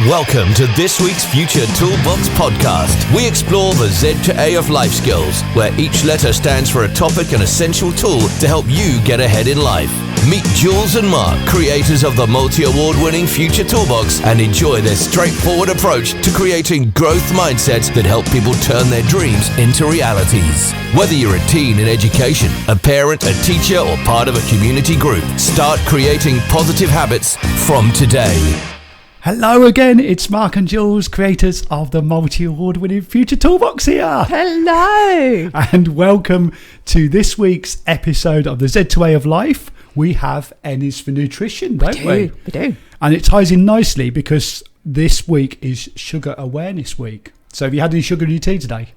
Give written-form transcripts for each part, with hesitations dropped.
Welcome to this week's Future Toolbox podcast. We explore the Z to A of life skills, where each letter stands for a topic and essential tool to help you get ahead in life. Meet Jules and Mark, creators of the multi-award-winning Future Toolbox, and enjoy their straightforward approach to creating growth mindsets that help people turn their dreams into realities. Whether you're a teen in education, a parent, a teacher, or part of a community group, start creating positive habits from today. Hello again, it's Mark and Jules, creators of the multi-award-winning Future Toolbox here. Hello. And welcome to this week's episode of the Z to A of Life. We have N is for nutrition, don't we? We do. And it ties in nicely because this week is Sugar Awareness Week. So have you had any sugar in your tea today?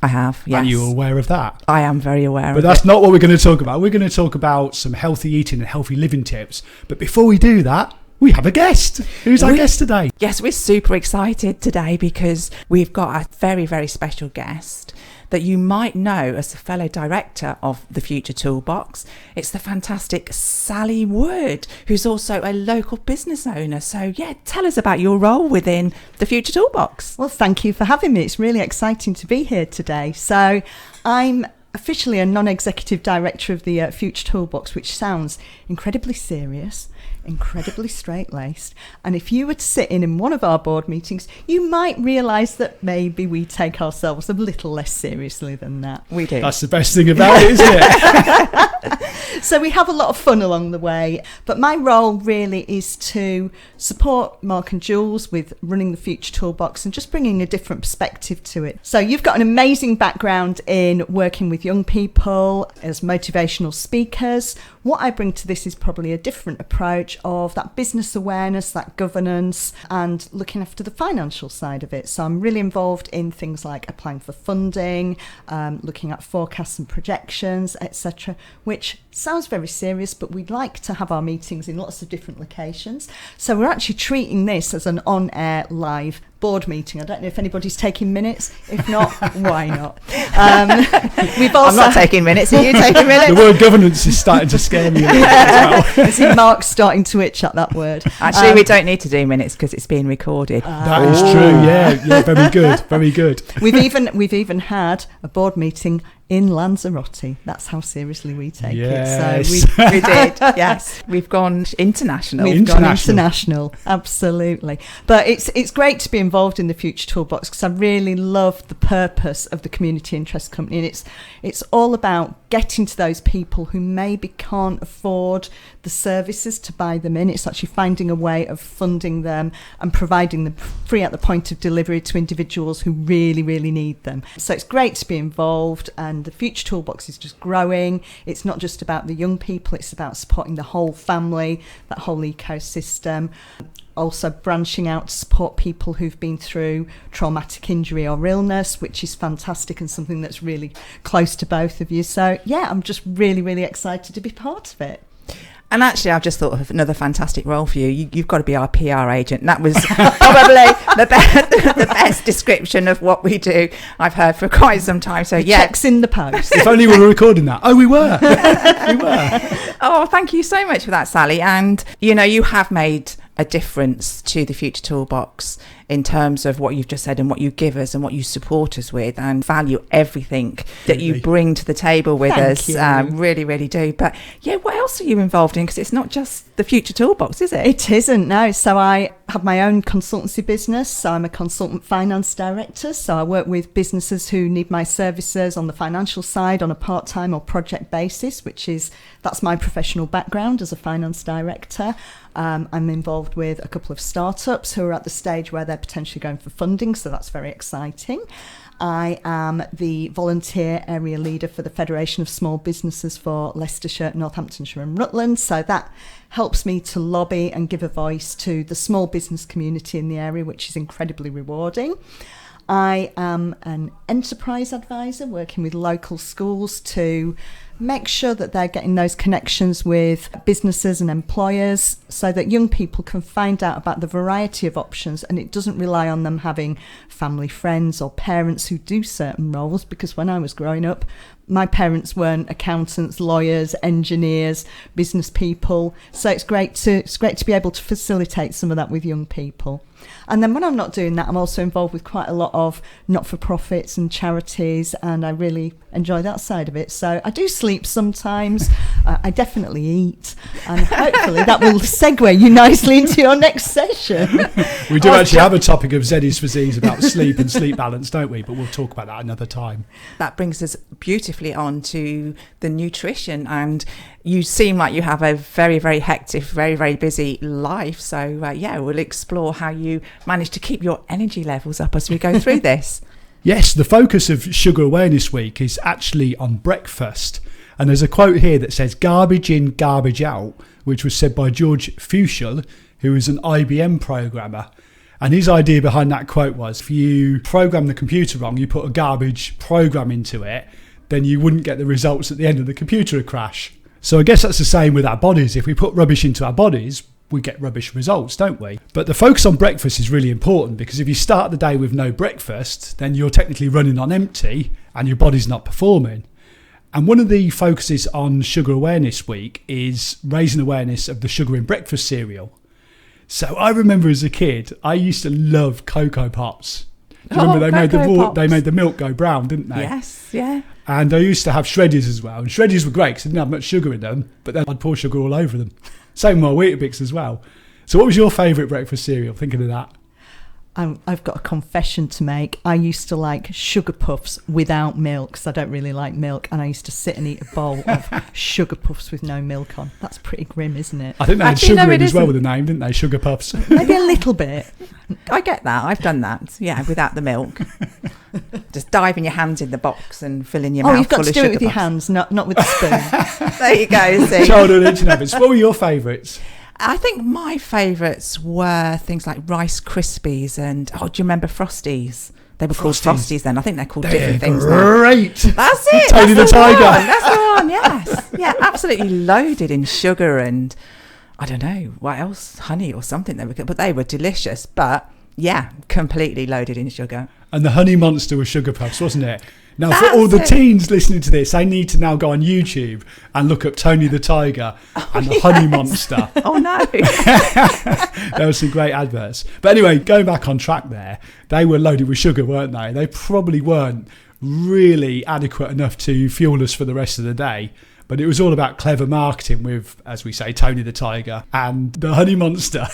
I have, yes. Are you aware of that? I am very aware of it. But that's not what we're going to talk about. We're going to talk about some healthy eating and healthy living tips. But before we do that, we have a guest. Who's our guest today? Yes, we're super excited today because we've got a very, very special guest that you might know as the fellow director of the Future Toolbox. It's the fantastic Sally Wood, who's also a local business owner. So, yeah, tell us about your role within the Future Toolbox. Well, thank you for having me. It's really exciting to be here today. So I'm officially a non-executive director of the Future Toolbox, which sounds incredibly serious, incredibly straight-laced, and if you were to sit in one of our board meetings, you might realise that maybe we take ourselves a little less seriously than that. We do. That's the best thing about it, isn't it? So we have a lot of fun along the way, but my role really is to support Mark and Jules with running the Future Toolbox and just bringing a different perspective to it. So you've got an amazing background in working with young people as motivational speakers. What I bring to this is probably a different approach of that business awareness, that governance, and looking after the financial side of it. So I'm really involved in things like applying for funding, looking at forecasts and projections, etc., which sounds very serious, but we'd like to have our meetings in lots of different locations. So we're actually treating this as an on-air live board meeting. I don't know if anybody's taking minutes. If not, why not? We've also I'm not taking minutes. Are you taking minutes? The word governance is starting to scare me a little bit as well. I see Mark's starting to itch at that word. Actually, we don't need to do minutes because it's being recorded. That is true, yeah, very good. We've even had a board meeting in Lanzarote. That's how seriously we take it. So we did, yes. We've gone international. We've gone international, absolutely. But it's great to be involved in the Future Toolbox because I really love the purpose of the Community Interest Company, and it's all about getting to those people who maybe can't afford the services to buy them in. It's actually finding a way of funding them and providing them free at the point of delivery to individuals who really, really need them. So it's great to be involved, and the Future Toolbox is just growing. It's not just about the young people, it's about supporting the whole family, that whole ecosystem. Also branching out to support people who've been through traumatic injury or illness, which is fantastic and something that's really close to both of you. So yeah, I'm just really, really excited to be part of it. And actually, I've just thought of another fantastic role for you. You've got to be our PR agent. That was probably the best description of what we do I've heard for quite some time. So yeah, checks in the post. If only we were recording that. Oh, we were. We were. Oh, thank you so much for that, Sally. And you know, you have made a difference to the Future Toolbox in terms of what you've just said and what you give us and what you support us with, and value everything that you bring to the table with us. Really, really do. But yeah, what else are you involved in? Because it's not just the Future Toolbox, is it? It isn't, no. So I have my own consultancy business. So I'm a consultant finance director. So I work with businesses who need my services on the financial side on a part-time or project basis, that's my professional background as a finance director. I'm involved with a couple of startups who are at the stage where they're potentially going for funding, so that's very exciting. I am the volunteer area leader for the Federation of Small Businesses for Leicestershire, Northamptonshire and Rutland, so that helps me to lobby and give a voice to the small business community in the area, which is incredibly rewarding. I am an enterprise advisor working with local schools to make sure that they're getting those connections with businesses and employers so that young people can find out about the variety of options, and it doesn't rely on them having family friends or parents who do certain roles, because when I was growing up, my parents weren't accountants, lawyers, engineers, business people. So it's great to be able to facilitate some of that with young people. And then when I'm not doing that, I'm also involved with quite a lot of not-for-profits and charities, and I really enjoy that side of it. So I do sleep sometimes. I definitely eat, and hopefully that will segue you nicely into your next session. We do actually have a topic of Zeddy's disease about sleep and sleep balance, don't we? But we'll talk about that another time. That brings us beautifully on to the nutrition, and you seem like you have a very, very hectic, very, very busy life. So we'll explore how you manage to keep your energy levels up as we go through this. Yes, the focus of Sugar Awareness Week is actually on breakfast. And there's a quote here that says, "Garbage in, garbage out," which was said by George Fuchsel, who is an IBM programmer. And his idea behind that quote was, if you program the computer wrong, you put a garbage program into it, then you wouldn't get the results at the end of the computer would crash. So I guess that's the same with our bodies. If we put rubbish into our bodies, we get rubbish results, don't we? But the focus on breakfast is really important, because if you start the day with no breakfast, then you're technically running on empty and your body's not performing. And one of the focuses on Sugar Awareness Week is raising awareness of the sugar in breakfast cereal. So I remember as a kid, I used to love Cocoa Pops. Do you remember they made the milk go brown, didn't they? Yes, yeah. And I used to have shreddies as well. And shreddies were great because they didn't have much sugar in them, but then I'd pour sugar all over them. Same with my Weetabix as well. So what was your favourite breakfast cereal? Thinking of that. I've got a confession to make. I used to like Sugar Puffs without milk, because I don't really like milk, and I used to sit and eat a bowl of Sugar Puffs with no milk on. That's pretty grim, isn't it? I think they had sugar in as well with the name, didn't they? Sugar Puffs. Maybe a little bit. I get that. I've done that. Yeah, without the milk. Just diving your hands in the box and filling your mouth you've got full to of do sugar it with your puffs. hands, not with the spoon. There you go. See? Childhood eating habits. What were your favourites? I think my favourites were things like Rice Krispies and, do you remember Frosties? They were called Frosties then. I think they're called different things now. Great. That's it. Tony the Tiger. That's the one, yes. Yeah, absolutely loaded in sugar and, I don't know, what else? Honey or something. But they were delicious. But, yeah, completely loaded in sugar. And the Honey Monster was Sugar Puffs, wasn't it? Now, That's for all the it. teens listening to this, they need to now go on YouTube and look up Tony the Tiger and the Honey Monster. Oh, no. There were some great adverts. But anyway, going back on track there, they were loaded with sugar, weren't they? They probably weren't really adequate enough to fuel us for the rest of the day. But it was all about clever marketing with, as we say, Tony the Tiger and the Honey Monster.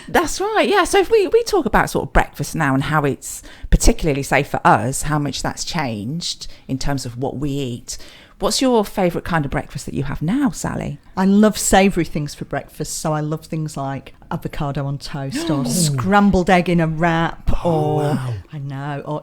That's right, yeah. So if we talk about sort of breakfast now and how it's particularly, say, for us, how much that's changed in terms of what we eat. What's your favourite kind of breakfast that you have now, Sally? I love savoury things for breakfast, so I love things like avocado on toast or scrambled egg in a wrap or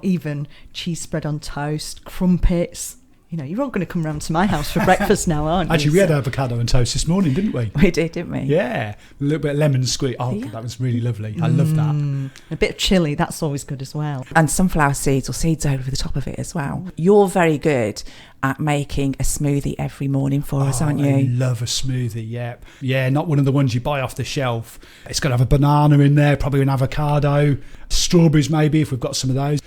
even cheese spread on toast, crumpets. You know, you're all going to come round to my house for breakfast now, aren't you? Actually, we had avocado and toast this morning, didn't we? We did, didn't we? Yeah, a little bit of lemon squeeze. Oh, Yeah. that was really lovely. I love that. A bit of chilli, that's always good as well. And sunflower seeds or seeds over the top of it as well. You're very good at making a smoothie every morning for us, aren't I you? love a smoothie, yeah. Yeah, not one of the ones you buy off the shelf. It's got to have a banana in there, probably an avocado, strawberries maybe if we've got some of those.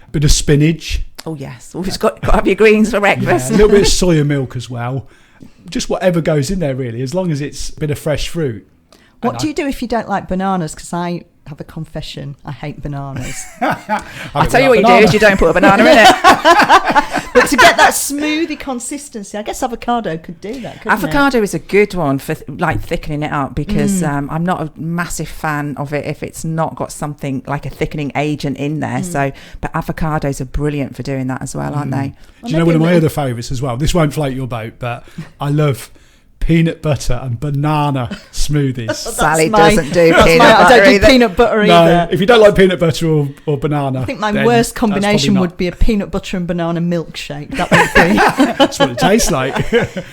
A bit of spinach. Oh, yes. Always got to have your greens for Yeah, breakfast. a little bit of soya milk as well. Just whatever goes in there, really, as long as it's a bit of fresh fruit. What do you do if you don't like bananas? Because I have a confession, I hate bananas. I'll tell you what you do is you don't put a banana in it. But to get that smoothie consistency, I guess avocado could do that, couldn't Avocado is a good one for like thickening it up because I'm not a massive fan of it if it's not got something like a thickening agent in there. So, but avocados are brilliant for doing that as well, aren't they? Do you know one of my other favourites as well? This won't float your boat, but I love peanut butter and banana smoothies. Sally doesn't do peanut butter I don't do either. peanut butter No, either. if you don't like peanut butter or banana, I think my then worst that's combination probably would be a peanut butter and banana milkshake. That would be. That's what it tastes like.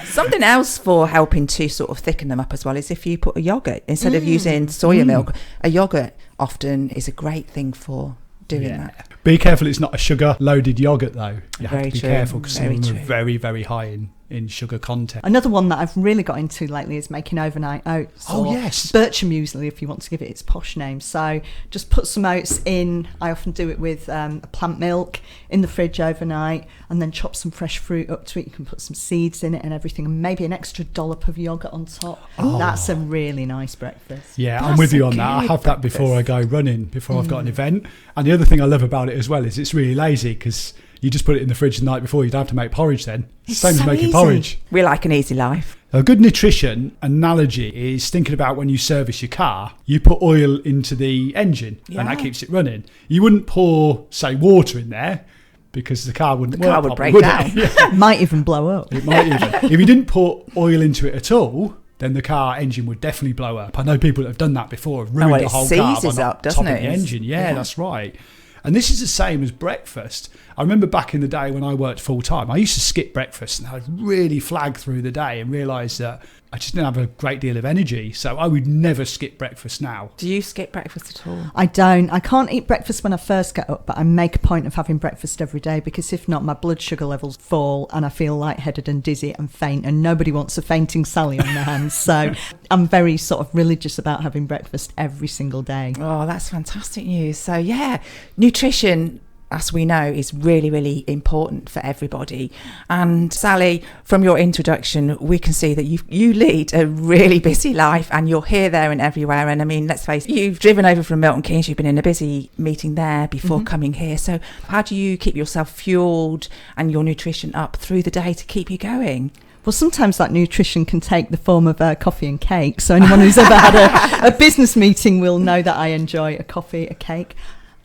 Something else for helping to sort of thicken them up as well is if you put a yogurt instead of using soya milk. A yogurt often is a great thing for doing that. Be careful it's not a sugar-loaded yoghurt, though. You have Very to be true. careful because some of them Very are true. very, very high in sugar content. Another one that I've really got into lately is making overnight oats. Oh, or yes. Bircher muesli, if you want to give it its posh name. So just put some oats in. I often do it with plant milk in the fridge overnight, and then chop some fresh fruit up to it. You can put some seeds in it and everything, and maybe an extra dollop of yoghurt on top. That's a really nice breakfast. Yeah, I'm That's with you a on that. I good have that before I breakfast. go running, before I've got an event. And the other thing I love about it as well is it's really lazy because you just put it in the fridge the night before. You don't have to make porridge then. It's Same as so making easy. porridge. We like an easy life. A good nutrition analogy is thinking about when you service your car, you put oil into the engine and that Yeah. keeps it running. You wouldn't pour, say, water in there because the car wouldn't The work car would properly, break would it? down. Might even blow up. It might even. If you didn't put oil into it at all, then the car engine would definitely blow up. I know people that have done that before, have ruined well, the it whole car by seizes not up, doesn't topping it? the engine. Yeah, that's right. And this is the same as breakfast. I remember back in the day when I worked full time, I used to skip breakfast and I'd really flag through the day and realise that I just didn't have a great deal of energy. So I would never skip breakfast now. Do you skip breakfast at all? I don't. I can't eat breakfast when I first get up, but I make a point of having breakfast every day because if not, my blood sugar levels fall and I feel lightheaded and dizzy and faint, and nobody wants a fainting Sally on their hands. So I'm very sort of religious about having breakfast every single day. Oh, that's fantastic news. So, yeah, nutrition, as we know, is really, really important for everybody. And Sally, from your introduction, we can see that you lead a really busy life and you're here, there and everywhere. And I mean, let's face it, you've driven over from Milton Keynes, you've been in a busy meeting there before coming here. So how do you keep yourself fueled and your nutrition up through the day to keep you going? Well, sometimes that nutrition can take the form of coffee and cake. So anyone who's ever had a business meeting will know that I enjoy a coffee, a cake.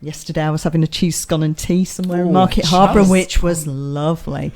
Yesterday I was having a cheese scone and tea somewhere in Market Harbour, which was lovely.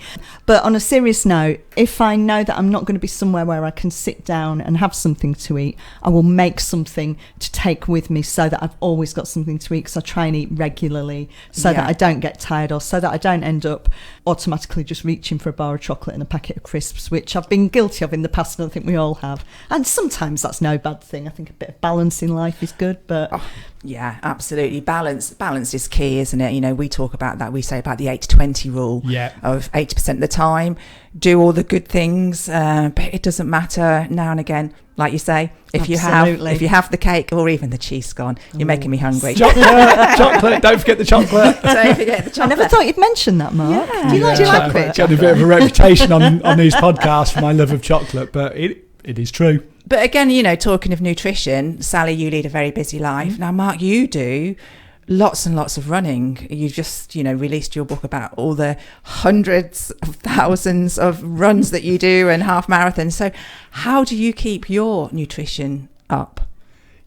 But on a serious note, if I know that I'm not going to be somewhere where I can sit down and have something to eat, I will make something to take with me so that I've always got something to eat, because I try and eat regularly so that I don't get tired, or so that I don't end up automatically just reaching for a bar of chocolate and a packet of crisps, which I've been guilty of in the past, and I think we all have. And sometimes that's no bad thing. I think a bit of balance in life is good, but... Yeah, absolutely. Balance is key, isn't it? You know, we talk about that. We say about the 80-20 rule of 80% of the time. Do all the good things, but it doesn't matter now and again. Like you say, if you have the cake or even the cheese scone, you're making me hungry. Chocolate, don't forget the chocolate. Don't forget the chocolate. I never thought you'd mention that, Mark. Yeah. Do you like chocolate? Got a bit of a reputation on these podcasts for my love of chocolate, but it is true. But again, you know, talking of nutrition, Sally, you lead a very busy life. Now, Mark, you do lots and lots of running. You've just, you know, released your book about all the hundreds of thousands of runs that you do and half marathons. So how do you keep your nutrition up?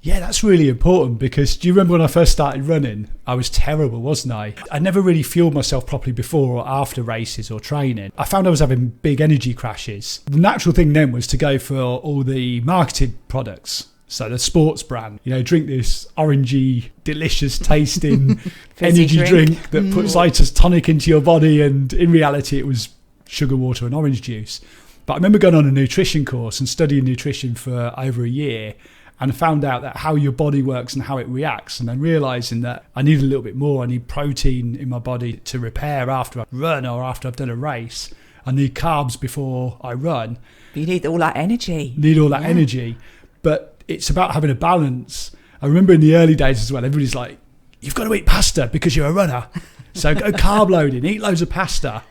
Yeah, that's really important, because do you remember when I first started running? I was terrible, wasn't I? I never really fueled myself properly before or after races or training. I found I was having big energy crashes. The natural thing then was to go for all the marketed products. So the sports brand, you know, drink this orangey, delicious tasting energy drink that puts isotonic into your body, and in reality it was sugar water and orange juice. But I remember going on a nutrition course and studying nutrition for over a year, and found out that how your body works and how it reacts, and then realising that I need a little bit more. I need protein in my body to repair after I run or after I've done a race. I need carbs before I run. You need all that energy. Energy. But it's about having a balance. I remember in the early days as well, everybody's like, you've got to eat pasta because you're a runner. So go carb loading, eat loads of pasta.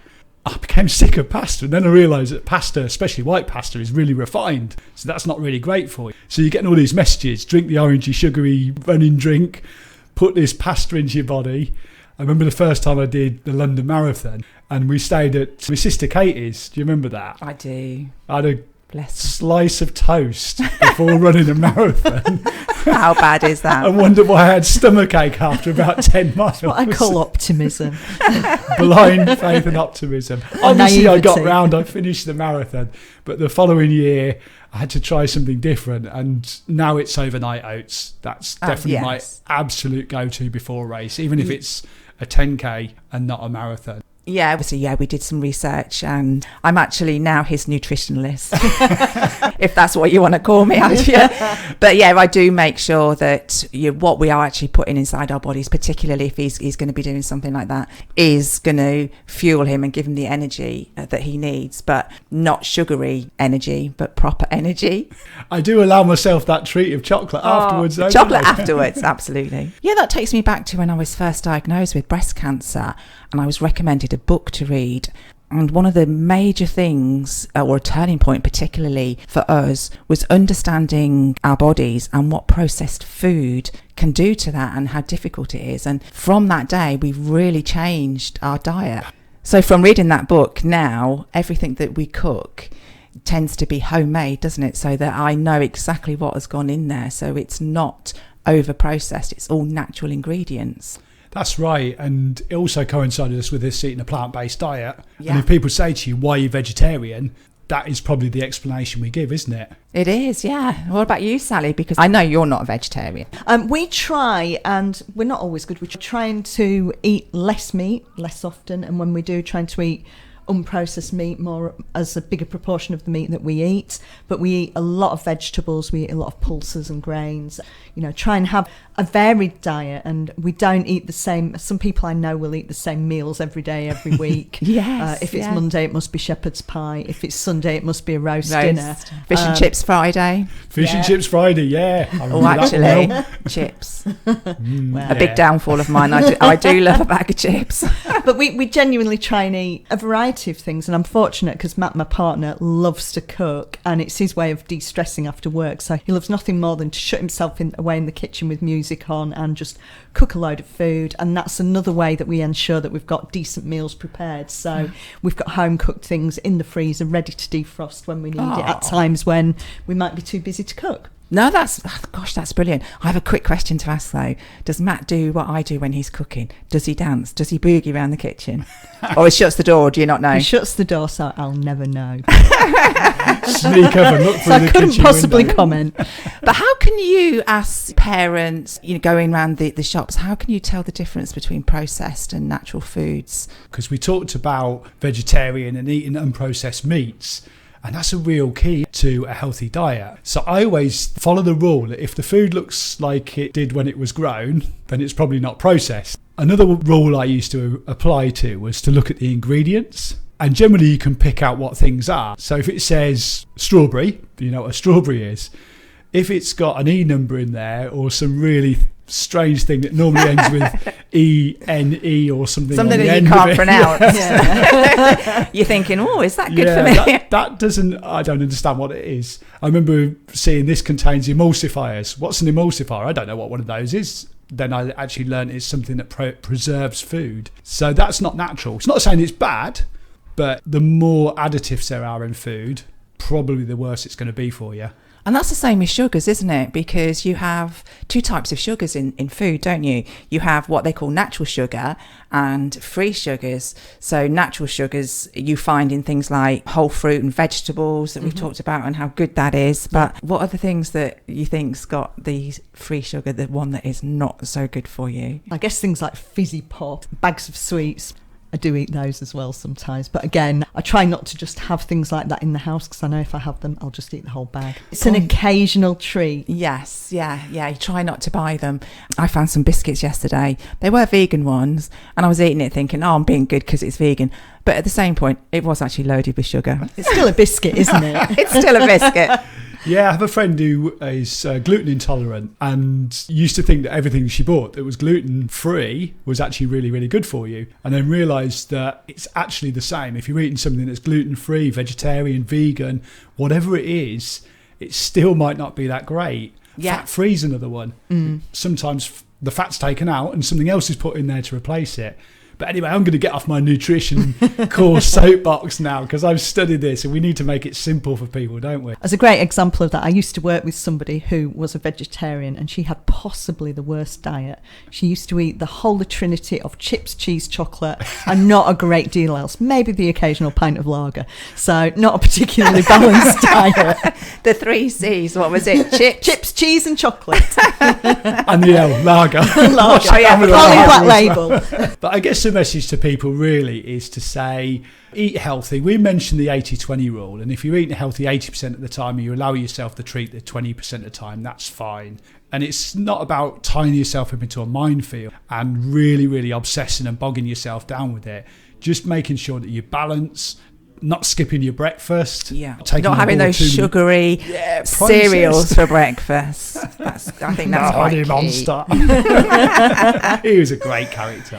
I became sick of pasta, and then I realised that pasta, especially white pasta, is really refined, so that's not really great for you. So you're getting all these messages: drink the orangey, sugary running drink, put this pasta into your body. I remember the first time I did the London Marathon, and we stayed at my sister Katie's. Do you remember that? I do. I had a Bless slice of toast before running a marathon. How bad is that? I wondered why I had stomachache after about 10 miles. What I call optimism. Blind faith and optimism. Obviously, I got naivety. round, I finished the marathon, but the following year I had to try something different, and now it's overnight oats. That's definitely my absolute go-to before a race, even if it's a 10k and not a marathon. Yeah, obviously, we did some research, and I'm actually now his nutritionalist, if that's what you want to call me, Andrea. But yeah, I do make sure that what we are actually putting inside our bodies, particularly if he's going to be doing something like that, is going to fuel him and give him the energy that he needs, but not sugary energy, but proper energy. I do allow myself that treat of chocolate afterwards. Though, chocolate afterwards, absolutely. Yeah, that takes me back to when I was first diagnosed with breast cancer, and I was recommended a book to read. And one of the major things, or a turning point particularly for us, was understanding our bodies and what processed food can do to that and how difficult it is. And from that day, we really changed our diet. So from reading that book now, everything that we cook tends to be homemade, doesn't it? So that I know exactly what has gone in there. So it's not over processed, it's all natural ingredients. That's right, and it also coincided us with us eating a plant-based diet. Yeah. And if people say to you, why are you vegetarian? That is probably the explanation we give, isn't it? It is, yeah. What about you, Sally? Because I know you're not a vegetarian. We try, and we're not always good. We're trying to eat less meat, less often, and when we do, trying to eat unprocessed meat more as a bigger proportion of the meat that we eat. But we eat a lot of vegetables, we eat a lot of pulses and grains. Try and have a varied diet, and we don't eat the same. Some people I know will eat the same meals every day, every week. Yes. If it's Monday, it must be shepherd's pie. If it's Sunday, it must be a roast dinner. Fish and chips Friday. Fish and chips Friday, yeah. Chips. A big downfall of mine. I do love a bag of chips. But we genuinely try and eat a variety of things, and I'm fortunate because Matt, my partner, loves to cook, and it's his way of de-stressing after work. So he loves nothing more than to shut himself away in the kitchen with music on and just cook a load of food, and that's another way that we ensure that we've got decent meals prepared. So we've got home cooked things in the freezer ready to defrost when we need it at times when we might be too busy to cook. No, that's brilliant. I have a quick question to ask though. Does Matt do what I do when he's cooking? Does he dance? Does he boogie around the kitchen? Or he shuts the door, do you not know? He shuts the door, so I'll never know. Sneak over and look through the kitchen window. I couldn't possibly comment. But how can you, as parents, going around the shops, how can you tell the difference between processed and natural foods? Because we talked about vegetarian and eating unprocessed meats, and that's a real key to a healthy diet. So I always follow the rule that if the food looks like it did when it was grown, then it's probably not processed. Another rule I used to apply to was to look at the ingredients. And generally you can pick out what things are. So if it says strawberry, you know what a strawberry is. If it's got an E number in there or some really strange thing that normally ends with E-N-E or something that you can't pronounce. Yeah. You're thinking, is that good for me? That doesn't, I don't understand what it is. I remember seeing this contains emulsifiers. What's an emulsifier? I don't know what one of those is. Then I actually learned it's something that preserves food. So that's not natural. It's not saying it's bad, but the more additives there are in food, probably the worse it's going to be for you. And that's the same with sugars, isn't it? Because you have two types of sugars in food, don't you? You have what they call natural sugar and free sugars. So natural sugars you find in things like whole fruit and vegetables that we've talked about and how good that is. But what are the things that you think's got the free sugar, the one that is not so good for you? I guess things like fizzy pop, bags of sweets. I do eat those as well sometimes. But again, I try not to just have things like that in the house because I know if I have them, I'll just eat the whole bag. It's an occasional treat. Yes, yeah. You try not to buy them. I found some biscuits yesterday. They were vegan ones and I was eating it thinking, I'm being good because it's vegan. But at the same point, it was actually loaded with sugar. It's still a biscuit, isn't it? It's still a biscuit. Yeah, I have a friend who is gluten intolerant and used to think that everything she bought that was gluten free was actually really, really good for you, and then realised that it's actually the same. If you're eating something that's gluten free, vegetarian, vegan, whatever it is, it still might not be that great. Yeah. Fat free is another one. Sometimes the fat's taken out and something else is put in there to replace it. But anyway, I'm going to get off my nutrition course soapbox now because I've studied this and we need to make it simple for people, don't we? As a great example of that, I used to work with somebody who was a vegetarian and she had possibly the worst diet. She used to eat the whole trinity of chips, cheese, chocolate and not a great deal else. Maybe the occasional pint of lager. So not a particularly balanced diet. The 3 C's, what was it? Chips, cheese and chocolate. And the L, lager. Lager. Oh, yeah, Black label. But I guess the message to people really is to say, eat healthy. We mentioned the 80-20 rule, and if you're eating healthy 80% of the time and you allow yourself to treat the 20% of the time, that's fine. And it's not about tying yourself up into a minefield and really, really obsessing and bogging yourself down with it. Just making sure that you balance, not skipping your breakfast. Yeah, not having those sugary cereals for breakfast. I think that's quite key. Monster. He was a great character.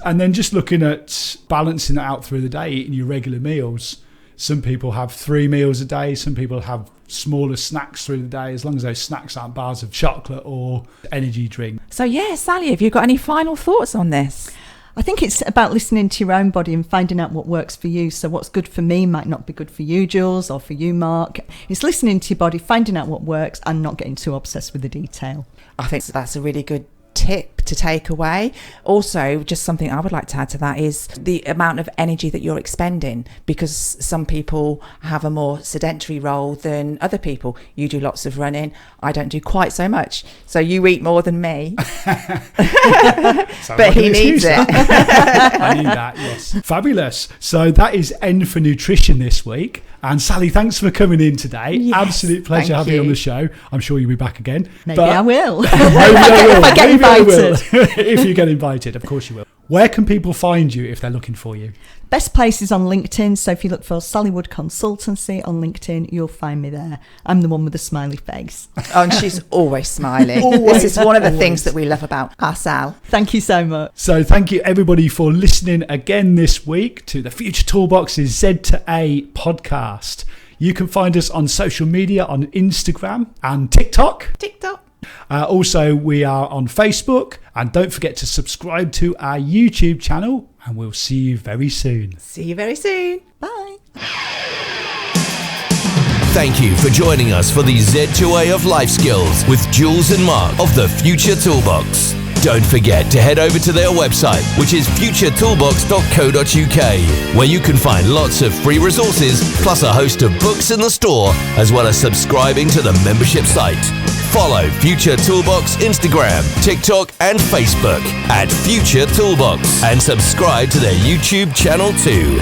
And then just looking at balancing it out through the day, eating your regular meals. Some people have 3 meals a day. Some people have smaller snacks through the day, as long as those snacks aren't bars of chocolate or energy drink. So Sally, have you got any final thoughts on this? I think it's about listening to your own body and finding out what works for you. So what's good for me might not be good for you, Jules, or for you, Mark. It's listening to your body, finding out what works and not getting too obsessed with the detail. I think that's a really good tip to take away. Also, just something I would like to add to that is the amount of energy that you're expending, because some people have a more sedentary role than other people. You do lots of running, I don't do quite so much, so you eat more than me. But he needs it. I need that, yes. Fabulous. So that is N for nutrition this week. And Sally, thanks for coming in today. Yes, absolute pleasure having you on the show. I'm sure you'll be back again. Maybe I will. Maybe I will. If I get invited. If you get invited, of course you will. Where can people find you if they're looking for you? Best place is on LinkedIn. So if you look for Sally Wood Consultancy on LinkedIn, you'll find me there. I'm the one with the smiley face. Oh, and she's always smiling. This is one of the things that we love about our Sal. Thank you so much. So thank you everybody for listening again this week to the Future Toolbox's Z to A podcast. You can find us on social media on Instagram and TikTok. Also, we are on Facebook, and don't forget to subscribe to our YouTube channel, and we'll see you very soon. See you very soon. Bye. Thank you for joining us for the Z2A of Life Skills with Jules and Mark of the Future Toolbox. Don't forget to head over to their website, which is futuretoolbox.co.uk, where you can find lots of free resources, plus a host of books in the store, as well as subscribing to the membership site. Follow Future Toolbox Instagram, TikTok and Facebook at Future Toolbox, and subscribe to their YouTube channel too.